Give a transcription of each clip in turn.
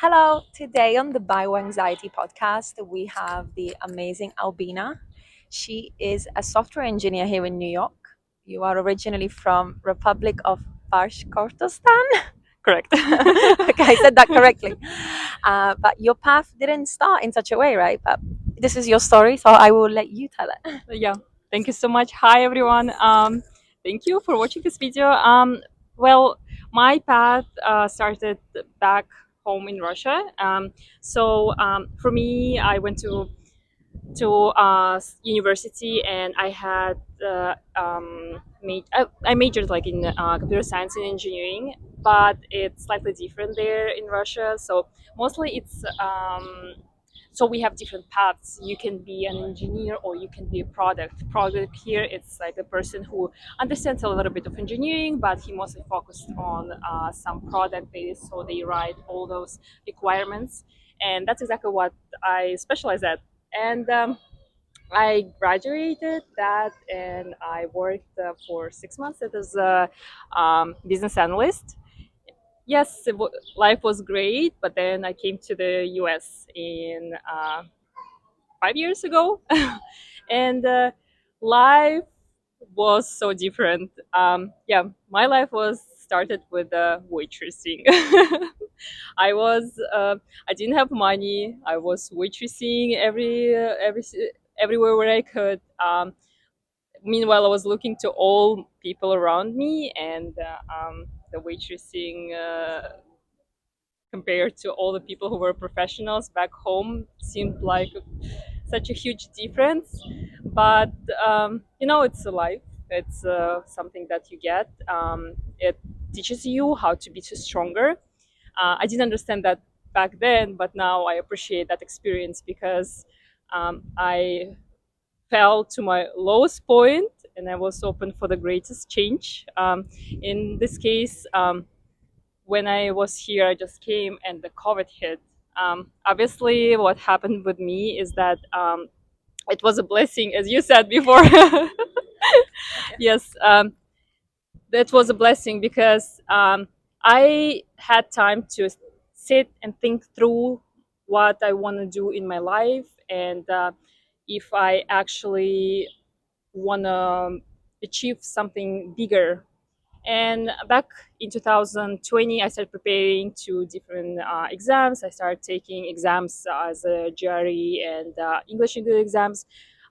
Hello, today on the Bioanxiety podcast, we have the amazing Albina. She is a software engineer here in New York. You are originally from Republic of Bashkortostan? Correct. Okay, I said that correctly. But your path didn't start in such a way, right? But this is your story, so I will let you tell it. Yeah, thank you so much. Hi, everyone. Thank you for watching this video. Well, my path started back home in Russia. For me, I went to university, and I had I majored like in computer science and engineering, but it's slightly different there in Russia. So mostly it's so we have different paths. You can be an engineer or you can be a product here. It's like a person who understands a little bit of engineering, but he mostly focused on some product base, so they write all those requirements, and that's exactly what I specialize at. And I graduated that, and I worked for 6 months as a business analyst. Yes, life was great, but then I came to the US in 5 years ago, and life was so different. Yeah, my life was started with waitressing. I didn't have money. I was waitressing everywhere where I could. Meanwhile, I was looking to all people around me, and the waitressing compared to all the people who were professionals back home seemed like such a huge difference. But it's a life. It's something that you get. It teaches you how to be stronger. I didn't understand that back then, but now I appreciate that experience because I fell to my lowest point and I was open for the greatest change. In this case, when I was here, I just came and the COVID hit. Obviously, what happened with me is that it was a blessing, as you said before. Yes, that was a blessing because I had time to sit and think through what I want to do in my life, and if I actually want to achieve something bigger. And back in 2020, I started preparing to different exams. I started taking exams as a GRE and English exams.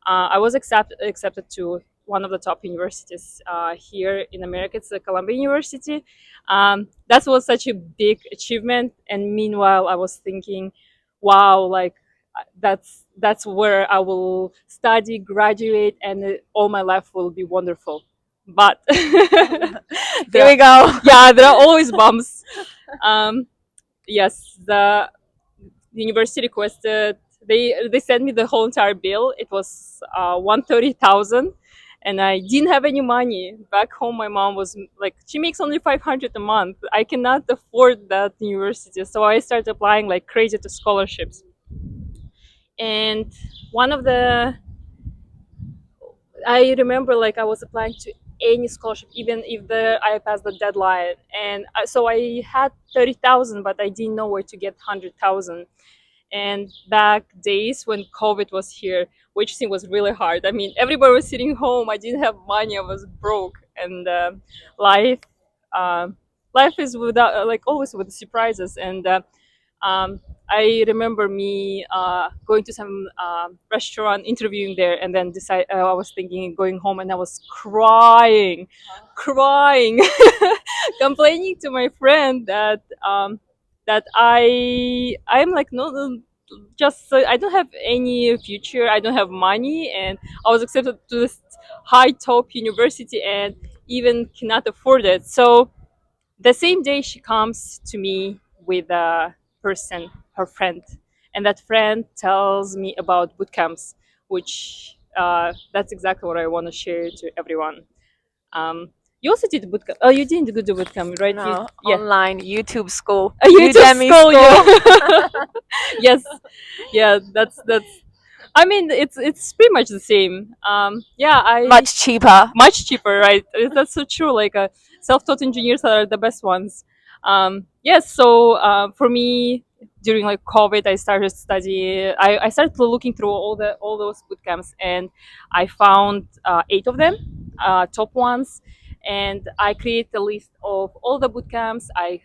I was accepted to one of the top universities here in America. It's the Columbia University. That was such a big achievement. And meanwhile, I was thinking, wow, like that's where I will study, graduate, and all my life will be wonderful. But Here we go. yeah, there are always bumps. Um, yes, the university requested they sent me the whole entire bill. It was 130,000, and I didn't have any money back home. My mom was like, she makes only 500 a month. I cannot afford that university, so I started applying like crazy to scholarships. And one of the I remember like I was applying to any scholarship, even if I passed the deadline, and so I had 30,000, but I didn't know where to get 100,000. And back days when COVID was here, which thing was really hard. I mean, everybody was sitting home. I didn't have money. I was broke, and life, uh, life is without like always with surprises. And I remember me going to some restaurant, interviewing there, and then I was thinking going home, and I was crying, complaining to my friend that I'm like no, just I don't have any future. I don't have money, and I was accepted to this high top university, and even cannot afford it. So the same day she comes to me with a person, her friend, and that friend tells me about boot camps, which that's exactly what I want to share to everyone. You also did boot camp. Oh, you didn't go to boot camp, right? No, Yeah, online YouTube school, a YouTube Udemy school. school. Yeah. Yes, yeah. That's. I mean, it's pretty much the same. Yeah, I Much cheaper. much cheaper, right? That's so true. Like self-taught engineers are the best ones. Yes. So for me, during like COVID, I started studying. I started looking through all those boot camps, and I found 8 of them, top ones, and I created a list of all the boot camps. I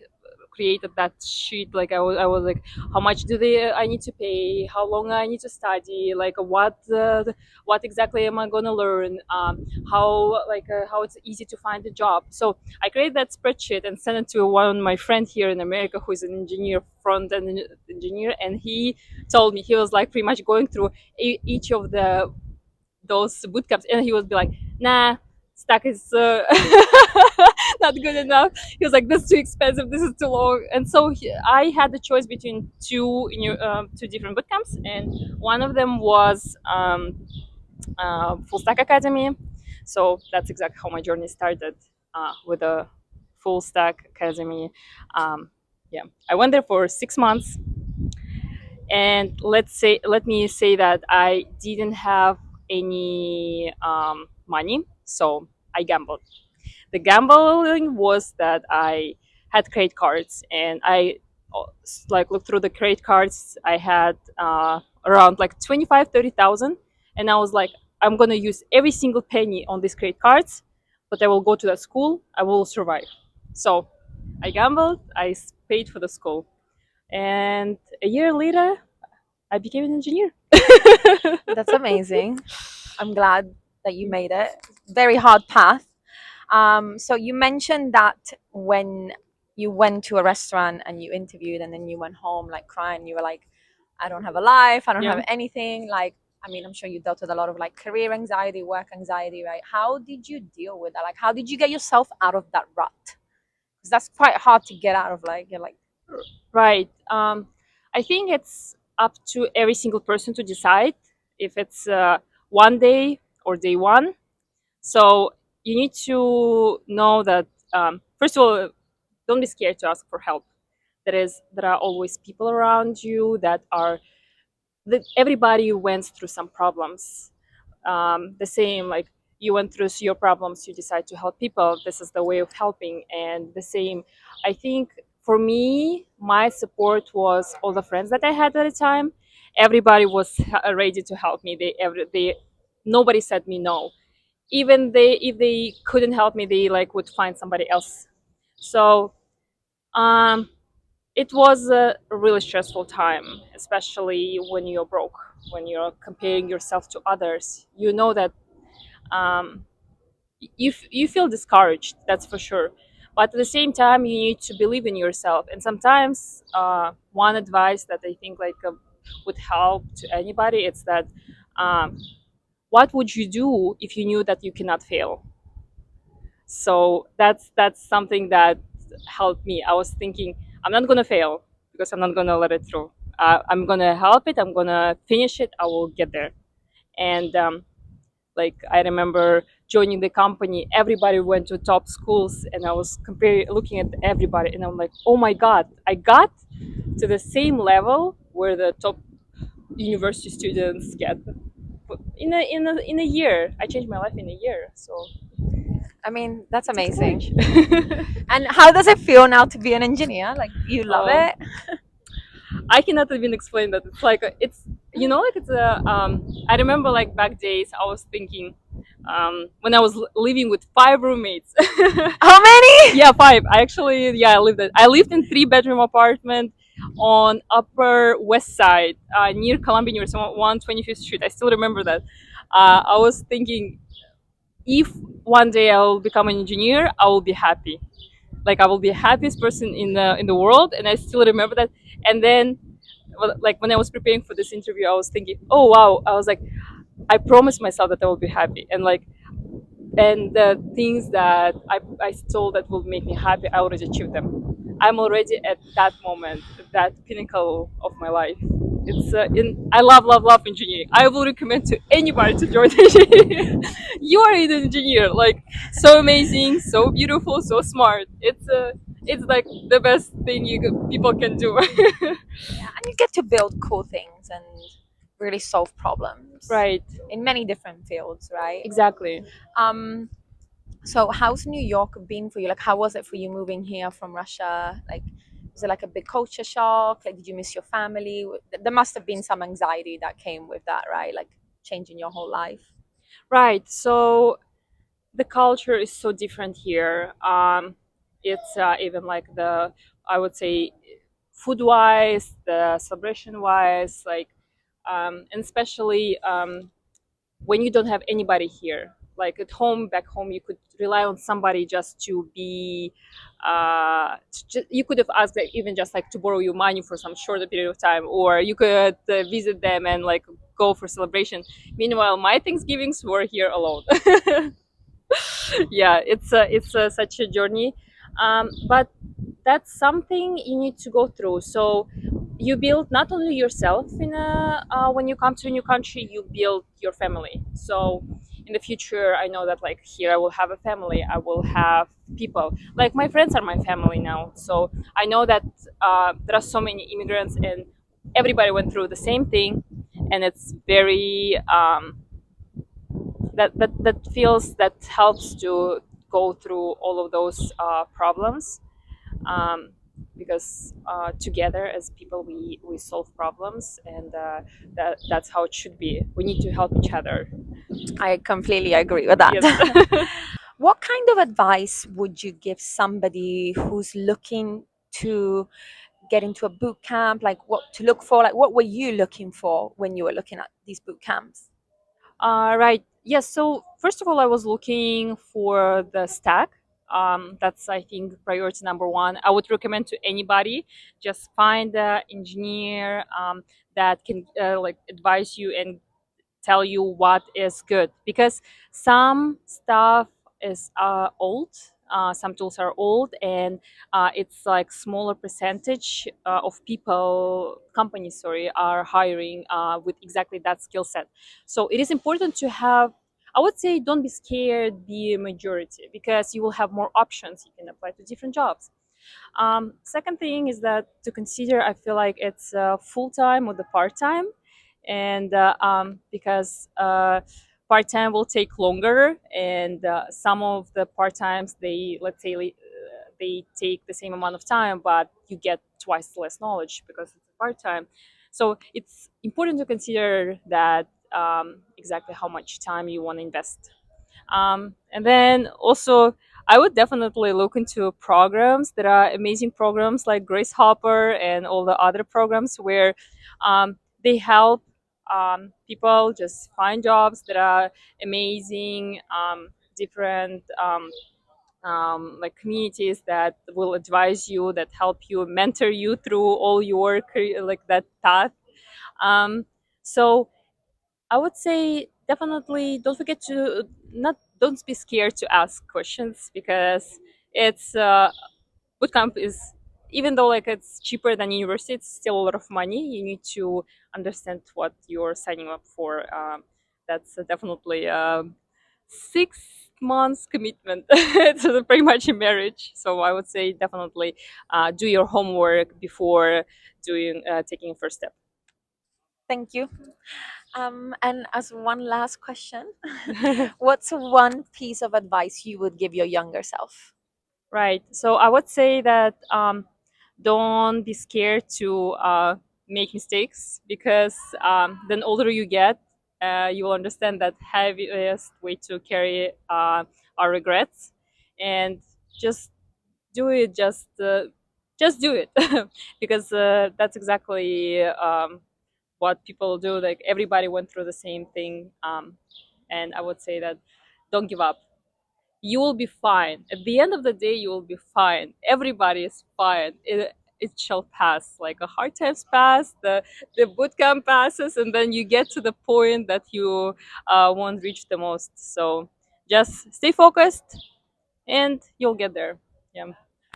created that sheet. Like I was like, how much do they I need to pay? How long I need to study? Like what exactly am I gonna learn? How it's easy to find a job. So I created that spreadsheet and sent it to one of my friend here in America who is an engineer, front end engineer, and he told me he was like pretty much going through each of the those boot camps, and he would be like, nah, stack is not good enough. He was like, this is too expensive, this is too long. And so I had the choice between two different boot camps, and one of them was full stack academy. So that's exactly how my journey started, with a full stack academy. Yeah, I went there for 6 months, and let me say that I didn't have any money, so I gambled. The gambling was that I had credit cards, and I like looked through the credit cards. I had around like 25, 30,000, and I was like, I'm gonna use every single penny on these credit cards, but I will go to that school. I will survive. So I gambled. Paid for the school, and a year later, I became an engineer. That's amazing. I'm glad that you made it. Very hard path. So you mentioned that when you went to a restaurant and you interviewed and then you went home like crying, you were like, I don't have a life, I don't Yeah. have anything. Like, I mean, I'm sure you dealt with a lot of like career anxiety, work anxiety, right? How did you deal with that? Like, how did you get yourself out of that rut? Because that's quite hard to get out of. Like, you're like, Right. I think it's up to every single person to decide if it's one day or day one. So you need to know that, first of all, don't be scared to ask for help. There are always people around you that everybody went through some problems. The same, like you went through your problems, you decide to help people. This is the way of helping. And the same, I think for me, my support was all the friends that I had at the time. Everybody was ready to help me. They nobody said me no. Even they if they couldn't help me, they like would find somebody else. So um it was a really stressful time, especially when you're broke, when you're comparing yourself to others. You know that um, you feel discouraged, that's for sure. But at the same time, you need to believe in yourself. And sometimes, one advice that I think would help to anybody, it's that, um, what would you do if you knew that you cannot fail? So that's something that helped me. I was thinking, I'm not gonna fail because I'm not gonna let it through. I'm gonna help it. I'm gonna finish it. I will get there. And like I remember joining the company, everybody went to top schools, and I was comparing, looking at everybody, and I'm like, oh my god, I got to the same level where the top university students get. In a year, I changed my life in a year. So I mean, that's it takes amazing. courage. And how does it feel now to be an engineer? Like, you love um, it? I cannot even explain that. It's like it's like it's a. I remember like back days. I was thinking, when I was living with 5 roommates. How many? Yeah, 5. I lived it. I lived in 3 bedroom apartment on Upper West Side, near Columbia University, 125th Street. I still remember that. I was thinking, if one day I will become an engineer, I will be happy. Like I will be the happiest person in the world, and I still remember that. And then, well, like when I was preparing for this interview, I was thinking, oh wow, I was like, I promised myself that I will be happy, and like, and the things that I told that will make me happy, I already achieved them. I'm already at that moment, that pinnacle of my life. I love engineering. I will recommend to anybody to join engineering. You are an engineer, like so amazing, so beautiful, so smart. It's like the best thing people can do. Yeah, and you get to build cool things and really solve problems Right, in many different fields, right? exactly. Um, so how's New York been for you? Like, how was it for you moving here from Russia? Like, Was it like a big culture shock? Like, did you miss your family? There must have been some anxiety that came with that, right? Like changing your whole life. Right. So the culture is so different here. It's even like the, I would say, food wise, the celebration wise, like, and especially when you don't have anybody here. Like at home, back home, you could rely on somebody just to be. You could have asked, like, even just like to borrow you money for some shorter period of time, or you could visit them and like go for celebration. Meanwhile, my Thanksgivings were here alone. Yeah, it's such a journey, but that's something you need to go through. So you build not only yourself in a when you come to a new country, you build your family. So in the future, I know that like here I will have a family, I will have people, like my friends are my family now. So I know that there are so many immigrants and everybody went through the same thing, and it's very that feels, that helps to go through all of those problems, um, because together as people we solve problems, and that's how it should be. We need to help each other. I completely agree with that. Yes. What kind of advice would you give somebody who's looking to get into a boot camp? Like what to look for? Like what were you looking for when you were looking at these boot camps? Right. Yes. So first of all, I was looking for the stack. That's, I think, priority number one. I would recommend to anybody, just find an engineer that can like advise you and tell you what is good, because some stuff is old, some tools are old, and it's like smaller percentage of people, companies, sorry, are hiring with exactly that skill set. So it is important to have, I would say, don't be scared, be a majority, because you will have more options, you can apply to different jobs. Second thing is that to consider, I feel like it's full time or the part time, and because part time will take longer, and some of the part times, they, let's say, they take the same amount of time, but you get twice less knowledge because it's a part time. So it's important to consider that, exactly how much time you want to invest. And then also, I would definitely look into programs. There are amazing programs like Grace Hopper and all the other programs where they help people just find jobs that are amazing, different like communities that will advise you, that help you, mentor you through all your career, like that path. Um, so I would say definitely don't forget to not don't be scared to ask questions, because it's bootcamp is, even though like it's cheaper than university, it's still a lot of money. You need to understand what you're signing up for. That's definitely 6 months commitment. It's pretty much a marriage. So I would say definitely do your homework before doing taking a first step. Thank you. And as one last question, what's one piece of advice you would give your younger self? Right. So I would say that don't be scared to make mistakes, because the older you get, you will understand that heaviest way to carry our regrets, and just do it. Just do it, because that's exactly what people do. Like everybody went through the same thing, and I would say that don't give up. You will be fine. At the end of the day, you will be fine. Everybody is fine. It shall pass. Like a hard times pass, the boot camp passes, and then you get to the point that you won't reach the most. So just stay focused, and you'll get there. Yeah.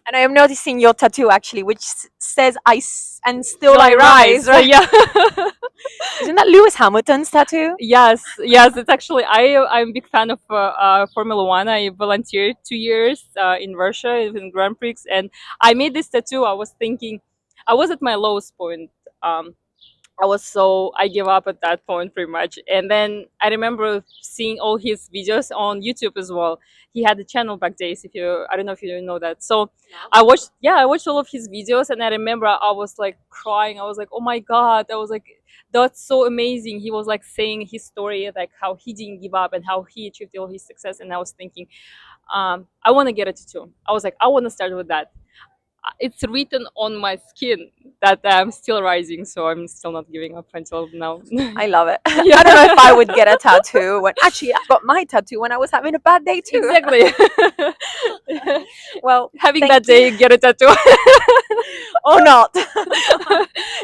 And I am noticing your tattoo actually, which says and still Still I I rise," rise. right? Yeah. Isn't that Lewis Hamilton's tattoo? Yes, yes, it's actually, I'm a big fan of Formula One. I volunteered 2 years in Russia in Grand Prix, and I made this tattoo. I was thinking, I was at my lowest point. Um, I gave up at that point pretty much. And then I remember seeing all his videos on YouTube as well. He had a channel back days. If you, I don't know if you know that. So I watched all of his videos, and I remember I was like crying. I was like, oh my god! I was like, that's so amazing. He was like saying his story, like how he didn't give up and how he achieved all his success. And I was thinking, I want to get a tattoo. I was like, I want to start with that. It's written on my skin that I'm still rising, so I'm still not giving up until now. I love it. Yeah. I don't know if I would get a tattoo when actually I got my tattoo when I was having a bad day too. Exactly. Well, Having thank that day, get a tattoo. or not.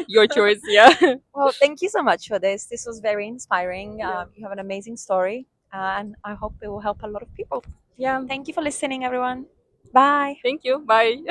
Your choice, yeah. Well, thank you so much for this. This was very inspiring. Yeah. You have an amazing story, and I hope it will help a lot of people. Yeah. Thank you for listening, everyone. Bye. Thank you. Bye.